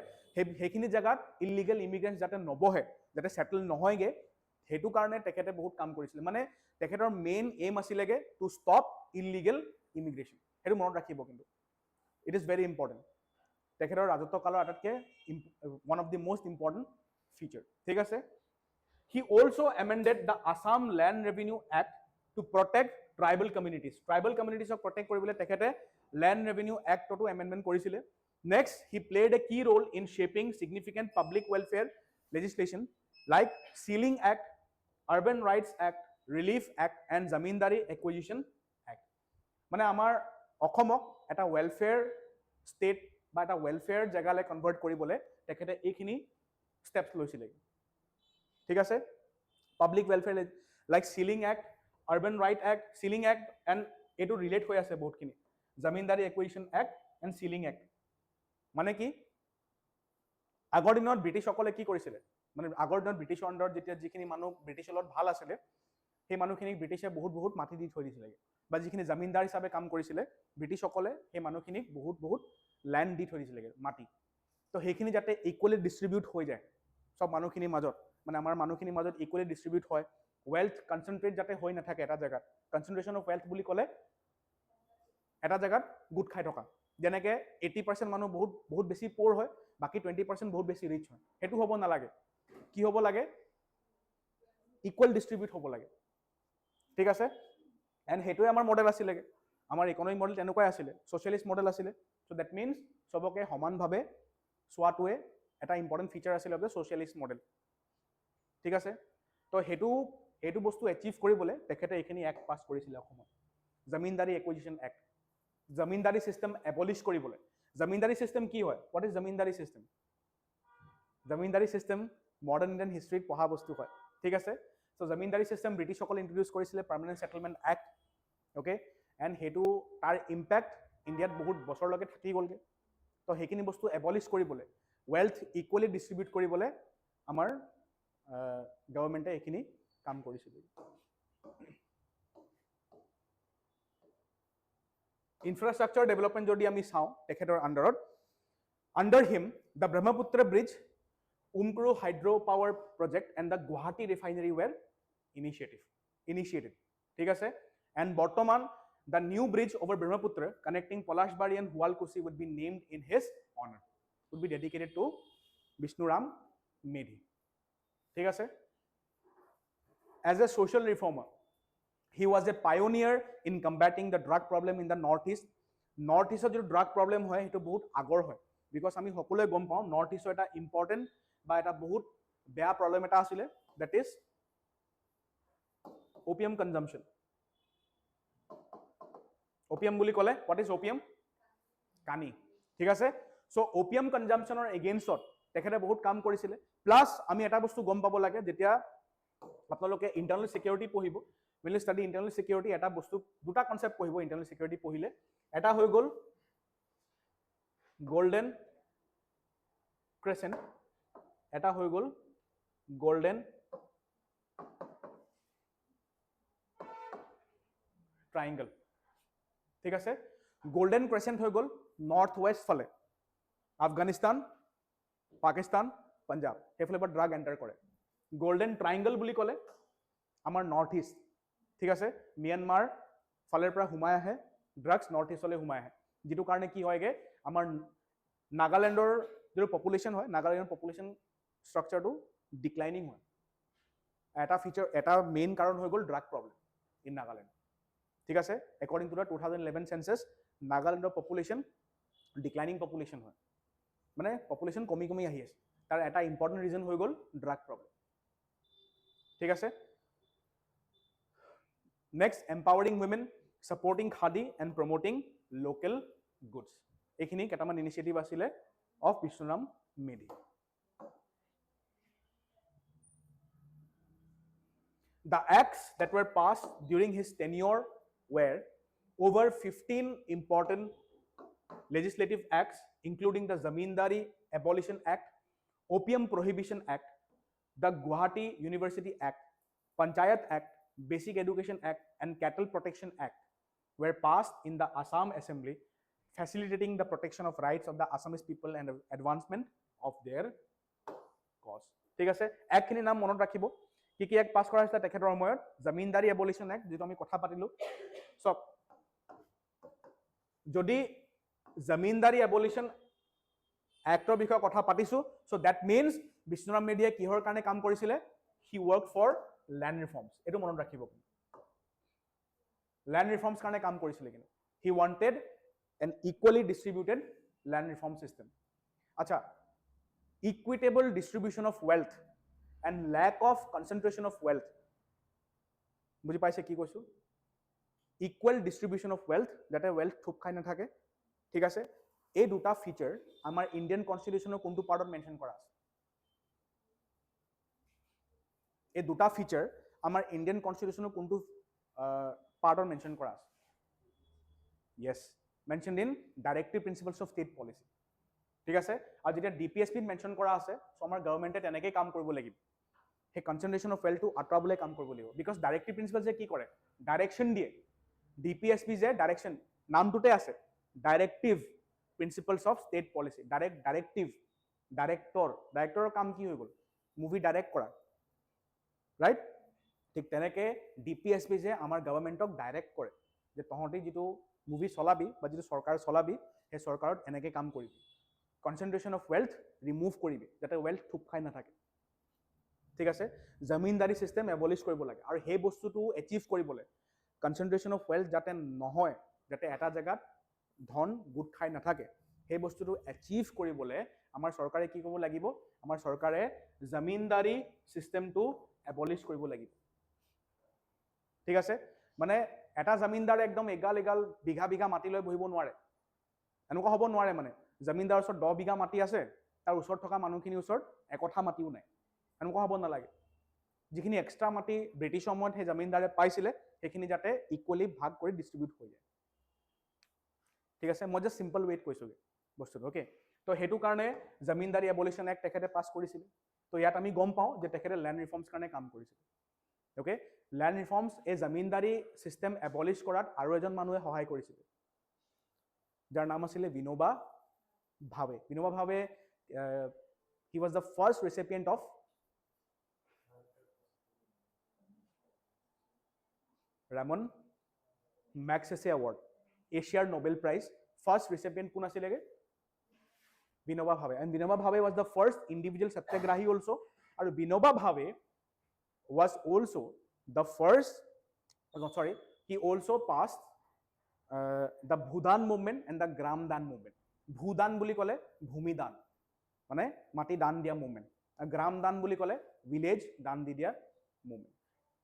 সেইখিনি জেগাত ইলিগেল ইমিগ্ৰেণ্টছ যাতে নবহে যাতে ছেটেল নহয়গে সেইটো কাৰণে তেখেতে বহুত কাম কৰিছিলে মানে তেখেতৰ মেইন এইম আছিলেগে টু ষ্টপ ইলিগেল ইমিগ্ৰেশ্যন সেইটো মনত ৰাখিব কিন্তু ইট ইজ ভেৰি ইম্পৰ্টেণ্ট তেখেতৰ ৰাজত্ব কালৰ আটাইতকৈ one of the most important feature ঠিক আছে He also amended the Assam Land Revenue Act to protect tribal communities. Tribal communities of protect koribole tekhete Land Revenue Act to amendment korisile. Next, he played a key role in shaping significant public welfare legislation like Sealing Act, Urban Rights Act, Relief Act, and Zamindari Acquisition Act. Mane amar অসমক এটা welfare state বা এটা welfare জেগালে convert koribole tekhete ekhini steps loisile. ঠিক আছে public welfare like ceiling act urban right act ceiling act and এইটো relate হৈ আছে বহুতখিনি zamindari acquisition act and ceiling act মানে কি আগৰ দিনত ব্ৰিটিছসকলে কি কৰিছিলে মানে আগৰ দিনত ব্ৰিটিছৰ আণ্ডাৰত যেতিয়া যিখিনি মানুহ ব্ৰিটিছৰ লগত ভাল আছিলে সেই মানুহখিনিক ব্ৰিটিছে বহুত মাটি দি থৈ দিছিলে বা যিখিনি জামিনদাৰ হিচাপে কাম কৰিছিলে ব্ৰিটিছসকলে সেই মানুহখিনিক বহুত লেণ্ড দি থৈ দিছিলে মাটি তো সেইখিনি যাতে ইকুৱেলি ডিষ্ট্ৰিবিউট হৈ যায় সব মানুহখিনিৰ মাজত মানে আমাৰ মানুহখিনিৰ মাজত ইকুৱেলি ডিষ্ট্ৰিবিউট হয় ৱেল্থ কনচেন্ট্ৰেট যাতে হৈ নাথাকে এটা জেগাত কনচেন্ট্ৰেশ্যন অফ ৱেল্থ বুলি ক'লে এটা জেগাত গোট খাই থকা যেনেকে 80% মানুহ বহুত বেছি প'ৰ হয় বাকি 20% বহুত বেছি ৰিচ হয় সেইটো হ'ব নালাগে কি হ'ব লাগে ইকুৱেল ডিষ্ট্ৰিবিউট হ'ব লাগে ঠিক আছে এণ্ড সেইটোৱে আমাৰ মডেল আছিলে আমাৰ ইকনমিক মডেল তেনেকুৱাই আছিলে ছ'চিয়েলিষ্ট মডেল আছিলে চ' ডেট মিনছ চবকে সমানভাৱে চোৱাটোৱে এটা ইম্পৰ্টেণ্ট ফিচাৰ আছিলে অফ দ্য ছ'চিয়েলিষ্ট মডেল ঠিক আছে তো সেইটো বস্তু এচিভ কৰিবলৈ তেখেতে এইখিনি এক্ট পাছ কৰিছিলে অসমত zamindari acquisition act zamindari system abolish কৰিবলৈ জামিনদাৰী চিষ্টেম কি হয় what is zamindari system zamindari system modern Indian হিষ্ট্ৰীত পঢ়া বস্তু হয় ঠিক আছে চ' জামিনদাৰী চিষ্টেম ব্ৰিটিছসকলে ইণ্ট্ৰডিউচ কৰিছিলে permanent settlement act okay and সেইটো তাৰ ইম্পেক্ট ইণ্ডিয়াত বহুত বছৰলৈকে থাকি গ'লগৈ তো সেইখিনি বস্তু এবলিছ কৰিবলৈ ৱেল্থ ইকুৱেলি ডিষ্ট্ৰিবিউট কৰিবলৈ আমাৰ গভৰ্ণমেণ্টে এইখিনি কাম কৰিছিল ইনফ্ৰাষ্ট্ৰাকচাৰ ডেভেলপমেণ্ট যদি আমি চাওঁ তেখেতৰ আণ্ডাৰত under him the Brahmaputra bridge Umtru hydro' power project and the Guwahati refinery were initiated ঠিক আছে এণ্ড বৰ্তমান the new bridge over Brahmaputra connecting Palashbari and Suwalkuchi would be named in his honour would be dedicated to Bishnuram Medhi ঠিক আছে as a social reformer he was a pioneer in combating the drug problem in the north east যিটো drug problem হয় সেইটো বহুত আগৰ হয় because আমি সকলোৱে গম পাওঁ নৰ্থ ইষ্টৰ এটা ইম্পৰ্টেণ্ট বা এটা বহুত বেয়া প্ৰব্লেম এটা আছিলে that is opium consumption opium বুলি ক'লে what is opium কানি ঠিক আছে চ' opium consumptionৰ এগেইনষ্টত তেখেতে বহুত কাম কৰিছিলে প্লাছ আমি এটা বস্তু গম পাব লাগে যেতিয়া আপোনালোকে ইণ্টাৰনেল সিকিউৰিটি পঢ়িব when you study internal security এটা বস্তু দুটা কনসেপ্ট পঢ়িব ইণ্টাৰনেল সিকিউৰিটি পঢ়িলে এটা হৈ গ'ল গোল্ডেন ক্ৰেচেণ্ট এটা হৈ গ'ল গোল্ডেন ট্ৰাইংগল ঠিক আছে গোল্ডেন ক্ৰেচেণ্ট হৈ গ'ল নৰ্থ ৱেষ্ট ফালে আফগানিস্তান পাকিস্তান পাঞ্জাব সেইফালে পৰা ড্ৰাগ এণ্টাৰ কৰে গোল্ডেন ট্ৰাইংগল বুলি ক'লে আমাৰ নৰ্থ ইষ্ট ঠিক আছে মিয়ানমাৰ ফালেৰ পৰা সোমাই আহে ড্ৰাগছ নৰ্থ ইষ্টলৈ সোমাই আহে যিটো কাৰণে কি হয়গে আমাৰ নাগালেণ্ডৰ যিটো পপুলেশ্যন হয় নাগালেণ্ডৰ পপুলেশ্যন ষ্ট্ৰাকচাৰটো ডিক্লাইনিং হয় এটা মেইন কাৰণ হৈ গ'ল ড্ৰাগ প্ৰব্লেম ইন নাগালেণ্ড ঠিক আছে একৰ্ডিং টু দ্য 2011 চেন্সাছ নাগালেণ্ডৰ পপুলেশ্যন ডিক্লাইনিং পপুলেশ্যন হয় মানে পপুলেশ্যন কমি আহি আছে তাৰ এটা ইম্পৰ্টেণ্ট ৰিজন হৈ গ'ল ড্ৰাগ প্ৰব্লেম ঠিক আছে next empowering women supporting khadi and promoting local goods এইখিনি কেইটামান ইনিচিয়েটিভ আছিলে of Bishnuram Medhi The acts that were passed during his tenure were over 15 important legislative acts including the Zamindari Abolition Act, Opium Prohibition Act, the Guwahati University Act, Panchayat Act, Basic Education Act, and Cattle Protection Act were passed in the Assam Assembly, facilitating the protection of rights of the Assamese people and advancement of their cause. ঠিক আছে, একখিনি নাম মনত ৰাখিব। কি কি এক পাছ কৰা হৈছিলে তেখেতৰ সময়ত? জামিনদাৰী এবলিশ্যন এক্ট, যিটো আমি কথা পাতিলো। চব যদি জামিনদাৰী এবলিশ্যন এক্টৰ বিষয়ে কথা পাতিছো, সো দ্যাট মিনছ বিষ্ণুৰাম মেধিয়ে কিহৰ কাৰণে কাম কৰিছিলে? He work for land reforms. এইটো মনত ৰাখিব। ল্যান্ড ৰিফৰ্মছ কাৰণে কাম কৰিছিলে কিন্তু he wanted an equally distributed land reform system. আচ্ছা, equitable distribution of wealth and lack of concentration of wealth. বুজি পাইছে কি কৈছো? ইকুৱেল ডিষ্ট্ৰিবিউশ্যন অফ ৱেলথ, যাতে ৱেলথ থুপ খাই নাথাকে। ঠিক আছে, এই দুটা ফিচাৰ আমাৰ ইণ্ডিয়ান কনষ্টিটিউশ্যনৰ কোনটো পাৰ্টত মেনশ্যন কৰা আছে? এই দুটা ফিচাৰ আমাৰ ইণ্ডিয়ান কনষ্টিটিউশ্যনৰ কোনটো পাৰ্টত মেনশ্যন কৰা আছে? Yes, mentioned in directive principles of state policy. ঠিক আছে, আৰু যেতিয়া ডিপিএছপিত মেনশ্যন কৰা আছে, চ' আমাৰ গভৰ্ণমেণ্টে তেনেকেই কাম কৰিব লাগিব। সেই কনচেন্ট্ৰেশ্যন অফ ৱেলথটো আঁতৰাবলৈ কাম কৰিব লাগিব। বিকজ ডাইৰেক্টিভ প্ৰিন্সিপলছে কি কৰে? ডাইৰেকশ্যন দিয়ে। ডিপিএছপি যে ডাইৰেকশ্যন নামটোতে আছে, directive principles of state policy. Directive, ডাইৰেক্টৰৰ কাম কি হৈ গ'ল? মুভি ডাইৰেক্ট কৰা, ৰাইট? ঠিক তেনেকে ডিপিএছপি যে আমাৰ গভৰ্ণমেণ্টক ডাইৰেক্ট কৰে যে তহঁতি যিটো মুভি চলাবি বা যিটো চৰকাৰ চলাবি, সেই চৰকাৰত এনেকৈ কাম কৰিবি। কনচেন্ট্ৰেশ্যন অফ ৱেলথ ৰিমুভ কৰিবি, যাতে ৱেলথ থুপ খাই নাথাকে। ঠিক আছে, জমিনদাৰী ছিষ্টেম এবলিছ কৰিব লাগে। আৰু সেই বস্তুটো এচিভ কৰিবলৈ, কনচেন্ট্ৰেশ্যন অফ ৱেলথ যাতে নহয়, যাতে এটা জেগাত ধন গোট খাই নাথাকে, সেই বস্তুটো এচিভ কৰিবলৈ আমাৰ চৰকাৰে কি কৰিব লাগিব? আমাৰ চৰকাৰে জমিনদাৰী ছিষ্টেমটো এবলিছ কৰিব লাগিব। ঠিক আছে, মানে এটা জমিনদাৰে একদম এগাল বিঘা বিঘা মাটি লৈ বহিব নোৱাৰে। এনেকুৱা হ'ব নোৱাৰে। মানে জমিনদাৰৰ ওচৰত 10 বিঘা মাটি আছে, তাৰ ওচৰত থকা মানুহখিনিৰ ওচৰত একঠা মাটিও নাই। এনেকুৱা হ'ব নালাগে। যিখিনি এক্সট্ৰা মাটি ব্ৰিটিছৰ সময়ত সেই জমিনদাৰে পাইছিলে, সেইখিনি যাতে ইকুৱেলি ভাগ কৰি ডিষ্ট্ৰিবিউট হৈ যায়। ঠিক আছে, মই জাষ্ট চিম্পল ৱেইট কৈছোগে বস্তুটো। অ'কে, তো সেইটো কাৰণে জমিনদাৰী এবলিশ্যন এক্ট তেখেতে পাছ কৰিছিলে। তো ইয়াত আমি গম পাওঁ যে তেখেতে লেণ্ড ৰিফৰ্মছ কাৰণে কাম কৰিছিলে। অ'কে, লেণ্ড ৰিফৰ্মছ এই জমিনদাৰী ছিষ্টেম এবলিছ কৰাত আৰু এজন মানুহে সহায় কৰিছিলে, যাৰ নাম আছিলে Vinoba Bhave. Vinoba Bhave, he was the first recipient of Ramon Magsaysay award, এছিয়াৰ নোবেল প্ৰাইজ। ফাৰ্ষ্ট ৰেচিপিয়েণ্ট কোন আছিলেগে? Vinoba Bhave. And Vinoba Bhave was the first individual satyagrahi also'. আৰু বিনোবা ভাৱে was also the first, he also passed the Bhudan movement and the Gram Dan movement. Bhudan বুলি ক'লে ভূমি দান, মানে মাটি দান দিয়া মুভমেণ্ট। গ্ৰাম দান বুলি ক'লে ভিলেজ দান দি দিয়া মুভমেণ্ট।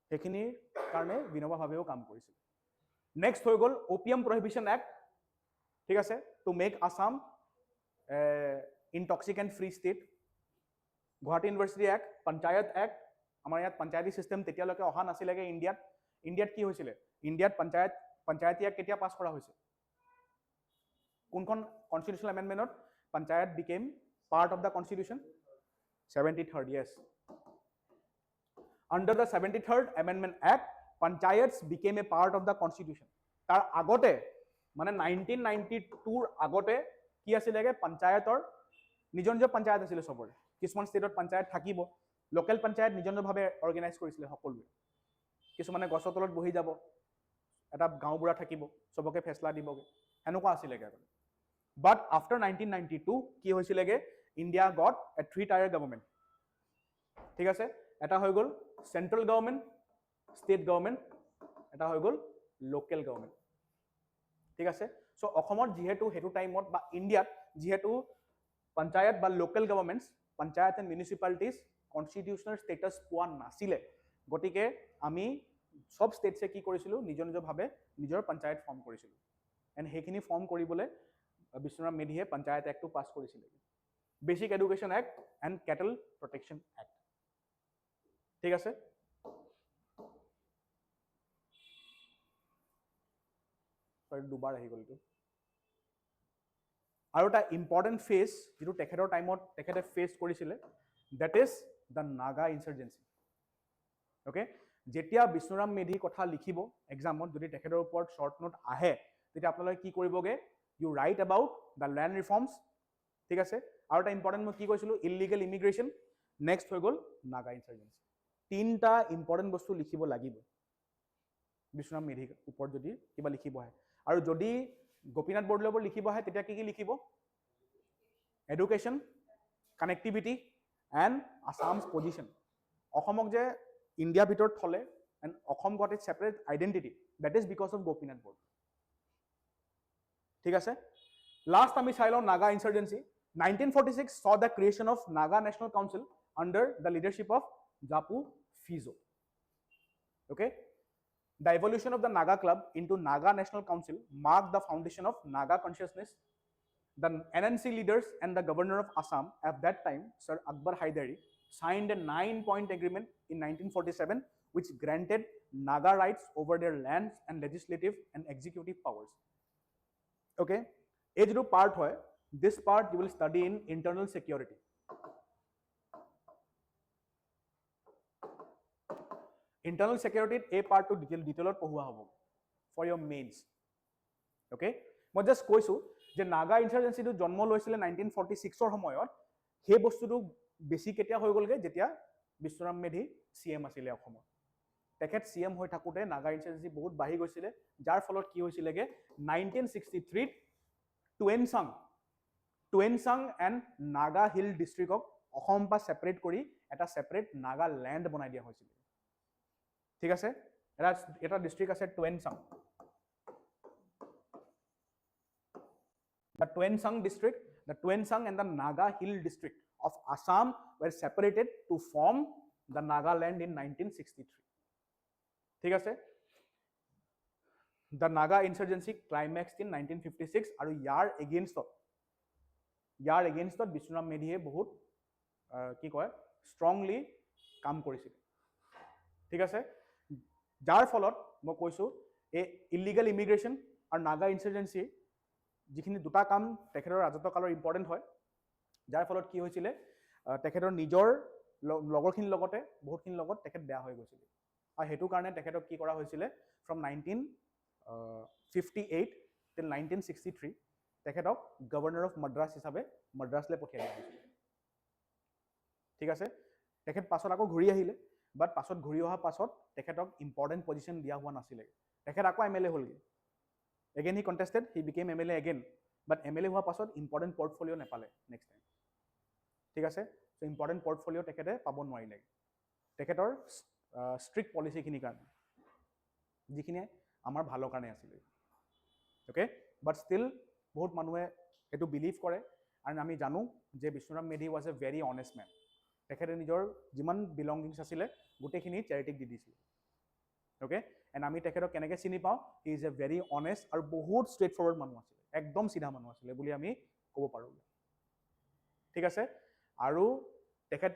সেইখিনিৰ কাৰণে বিনোবা ভাৱেও কাম কৰিছিল। নেক্সট হৈ গ'ল অপিয়াম প্ৰহিবিশ্যন এক্ট। ঠিক আছে, to make Assam intoxicant free state. Guwahati university act, panchayat act. আমাৰ ইয়াত পঞ্চায়তী ছিষ্টেম তেতিয়ালৈকে অহা নাছিলেগে ইণ্ডিয়াত। ইণ্ডিয়াত কি হৈছিলে? ইণ্ডিয়াত পঞ্চায়তী এক্ট কেতিয়া পাছ কৰা হৈছে? কোনখন কনষ্টিটিউশ্যনেল এমেণ্ডমেণ্টত panchayat became part of the constitution? 73rd, yes. Under the 73rd Amendment Act, panchayats became a part of the constitution. তাৰ আগতে মানে 1992 আগতে কি আছিলেগে? পঞ্চায়তৰ নিজৰ নিজৰ পঞ্চায়ত আছিলে চবৰে। কিছুমান ষ্টেটত পঞ্চায়ত থাকিব, লোকেল পঞ্চায়ত নিজৰ নিজৰভাৱে অৰ্গেনাইজ কৰিছিলে সকলোৱে। কিছুমানে গছৰ তলত বহি যাব, এটা গাঁওবুঢ়া থাকিব, চবকে ফেচলা দিবগে, সেনেকুৱা আছিলেগে আগতে। বাট আফটাৰ 1992 কি হৈছিলেগে? India got a 3-tier government. ঠিক আছে, এটা হৈ গ'ল চেন্ট্ৰেল গভৰ্ণমেণ্ট, ষ্টেট গভৰ্ণমেণ্ট, এটা হৈ গ'ল লোকেল গভৰ্ণমেণ্ট। ঠিক আছে, চ' অসমত যিহেতু সেইটো টাইমত বা ইণ্ডিয়াত যিহেতু পঞ্চায়ত বা local governments, panchayat and municipalities constitutional status পোৱা নাছিলে, গতিকে আমি সব ষ্টেটছে কি কৰিছিলোঁ? নিজৰ নিজৰভাৱে নিজৰ পঞ্চায়ত ফৰ্ম কৰিছিলোঁ। এণ্ড সেইখিনি ফৰ্ম কৰিবলৈ বিষ্ণুৰাম মেধিয়ে পঞ্চায়ত এক্টটো পাছ কৰিছিলে। Basic education act and Kettle protection act. ঠিক আছে, দুবাৰ আহি গ'ল এইটো। আৰু এটা ইম্পৰ্টেণ্ট ফেজ যিটো তেখেতৰ টাইমত তেখেতে ফেচ কৰিছিলে, that is the Naga insurgency. Okay, যেতিয়া বিষ্ণুৰাম মেধিৰ কথা লিখিব এক্সামত, যদি তেখেতৰ ওপৰত শ্বৰ্ট নোট আহে, তেতিয়া আপোনালোকে কি কৰিবগৈ, you write about the land reforms, ঠিক আছে। আৰু এটা ইম্পৰ্টেণ্ট মই কি কৈছিলোঁ, ইলিগেল ইমিগ্ৰেশ্যন, নেক্সট হৈ গ'ল নাগা ইনচাৰ্জেঞ্চি। তিনিটা ইম্পৰ্টেণ্ট বস্তু লিখিব লাগিব বিষ্ণুৰাম মেধিৰ ওপৰত যদি কিবা লিখিব আহে। আৰু যদি গোপীনাথ বৰদলৈৰ ওপৰত লিখিব আহে, তেতিয়া কি কি লিখিব, education, connectivity and Assam's position. অসমক যে ইণ্ডিয়াৰ ভিতৰত থলে and Assam got it separate identity, that is because of Gopinath Bordoloi, ঠিক আছে। লাষ্ট আমি চাই লওঁ Naga ইনচাৰ্জেঞ্চি। 1946 saw the creation of Naga National Council under the leadership of Japu Fizo. Okay, the evolution of the Naga Club into Naga National Council marked the foundation of Naga consciousness. The NNC leaders and the governor of Assam at that time, Sir Akbar Haidari, signed a 9-point agreement in 1947 which granted Naga rights over their lands and legislative and executive powers. Okay, এই যিটো part হয়, this part you will study in internal security. Internal security এই পাৰ্টটো ডিটেইলত পঢ়োৱা হ'ব for your mains. Okay, মই just কৈছোঁ যে নাগা ইনচাৰ্জেঞ্চিটো জন্ম লৈছিলে 1946ৰ সময়ত। সেই বস্তুটো বেছি কেতিয়া হৈ গ'লগৈ, যেতিয়া বিষ্ণুৰাম মেধি CM আছিলে অসমত। তেখেত CM হৈ থাকোঁতে নাগা ইনচাৰ্জেঞ্চি বহুত বাঢ়ি গৈছিলে, যাৰ ফলত কি হৈছিলেগৈ, 1963ত টুৱেনচাং এণ্ড নাগা হিল ডিষ্ট্ৰিক্টক অসম পৰা ছেপাৰেট কৰি এটা ছেপাৰেট নাগা লেণ্ড বনাই দিয়া হৈছিল, ঠিক আছে। এটা ডিষ্ট্ৰিক্ট আছে টুৱেনচাং। The Tuensang district, the Tuensang and the Naga Hill district of Assam were separated to form the Nagaland in 1963. ঠিক আছে। The Naga insurgency climaxed in 1956 আৰু ইয়াৰ এগেইনষ্টত বিষ্ণুৰাম মেধিয়ে বহুত কি কয় ষ্ট্ৰংলি কাম কৰিছিল, ঠিক আছে। যাৰ ফলত মই কৈছোঁ এই ইলিগেল ইমিগ্ৰেশ্যন আৰু নাগা ইনচাৰ্জেঞ্চি যিখিনি দুটা কাম তেখেতৰ ৰাজত্ব কালৰ ইম্পৰ্টেণ্ট হয়, যাৰ ফলত কি হৈছিলে, তেখেতৰ নিজৰ লগৰখিনিৰ লগতে বহুতখিনিৰ লগত তেখেত বেয়া হৈ গৈছিলে। আৰু সেইটো কাৰণে তেখেতক কি কৰা হৈছিলে, ফ্ৰম 1958 till 1963 তেখেতক গভৰ্ণৰ অফ মাদ্ৰাছ হিচাপে মাদ্ৰাছলৈ পঠিয়াই দিয়া হৈছিলে, ঠিক আছে। তেখেত পাছত আকৌ ঘূৰি আহিলে, বাট পাছত ঘূৰি অহাৰ পাছত তেখেতক ইম্পৰ্টেণ্ট পজিশ্যন দিয়া হোৱা নাছিলে। তেখেত আকৌ MLA হ'লগৈ। Again he contested, he became MLA again, but MLA হোৱাৰ পাছত ইম্পৰ্টেণ্ট পৰ্টফলিঅ' নাপালে নেক্সট টাইম, ঠিক আছে। চ' ইম্পৰ্টেণ্ট পৰ্টফলিঅ' তেখেতে পাব নোৱাৰিলে তেখেতৰ ষ্ট্ৰিক্ট পলিচিখিনিৰ কাৰণে, যিখিনিয়ে আমাৰ ভালৰ কাৰণে আছিলে। অ'কে, বাট ষ্টিল বহুত মানুহে এইটো বিলিভ কৰে, আৰু আমি জানো যে Bishnuram Medhi was a very honest man. তেখেতে নিজৰ যিমান বিলংগিংছ আছিলে গোটেইখিনি চেৰিটিক দি দিছিলে। অ'কে, এণ্ড আমি তেখেতক কেনেকৈ চিনি পাওঁ, he is a very honest আৰু বহুত ষ্ট্ৰেইট ফৰৱাৰ্ড মানুহ আছিলে, একদম চিধা মানুহ আছিলে বুলি আমি ক'ব পাৰোঁ, ঠিক আছে। আৰু তেখেত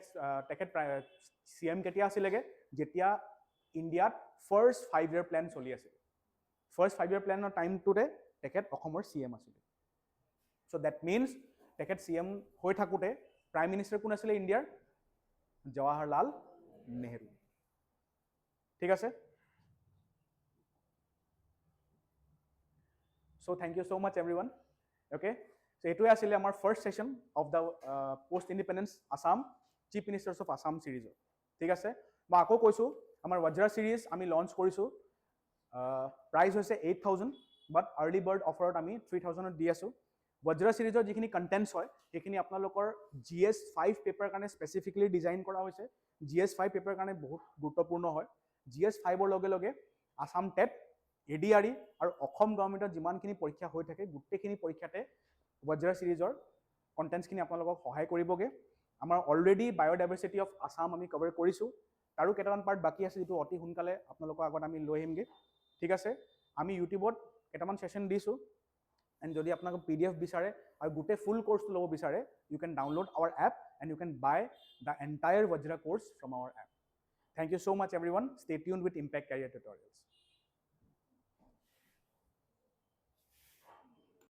CM কেতিয়া আছিলেগৈ, যেতিয়া ইণ্ডিয়াত ফাৰ্ষ্ট 5-year প্লেন চলি আছিল। ফাৰ্ষ্ট 5-year প্লেনৰ টাইমটোতে তেখেত অসমৰ CM আছিলে। চ' ডেট মিনছ তেখেত CM হৈ থাকোঁতে প্ৰাইম মিনিষ্টাৰ কোন আছিলে ইণ্ডিয়াৰ, জৱাহৰলাল নেহৰু, ঠিক আছে। So thank you so much everyone. Okay, so এইটোৱে আছিলে আমাৰ first session of the post independence Assam chief ministers of Assam ছিৰিজৰ, ঠিক আছে। মই আকৌ কৈছোঁ আমাৰ বজ্ৰা ছিৰিজ আমি লঞ্চ কৰিছোঁ, প্ৰাইচ হৈছে 8,000, বাট আৰ্লি বাৰ্ড অফাৰত আমি 3,000ত দি আছোঁ। বজ্ৰা ছিৰিজৰ যিখিনি কণ্টেণ্টছ হয় সেইখিনি আপোনালোকৰ GS 5 পেপাৰ কাৰণে স্পেচিফিকেলি ডিজাইন কৰা হৈছে। GS 5 পেপাৰ কাৰণে বহুত গুৰুত্বপূৰ্ণ হয়। GS 5ৰ লগে লগে আছাম টেট, ADRE আৰু অসম গভৰ্ণমেণ্টত যিমানখিনি পৰীক্ষা হৈ থাকে গোটেইখিনি পৰীক্ষাতে বজ্ৰা ছিৰিজৰ কণ্টেণ্টছখিনি আপোনালোকক সহায় কৰিবগৈ। আমাৰ অলৰেডি বায়'ডাইভাৰ্চিটি অফ আছাম আমি কভাৰ কৰিছোঁ, তাৰো কেইটামান পাৰ্ট বাকী আছে যিটো অতি সোনকালে আপোনালোকৰ আগত আমি লৈ আহিমগৈ, ঠিক আছে। আমি ইউটিউবত কেইটামান ছেশ্যন দিছোঁ, এণ্ড যদি আপোনালোকে PDF বিচাৰে আৰু গোটেই ফুল কোৰ্চটো ল'ব বিচাৰে, you can download our app and you can buy the entire Vajra course from our app. Thank you so much everyone. Stay tuned with Impact Career Tutorials.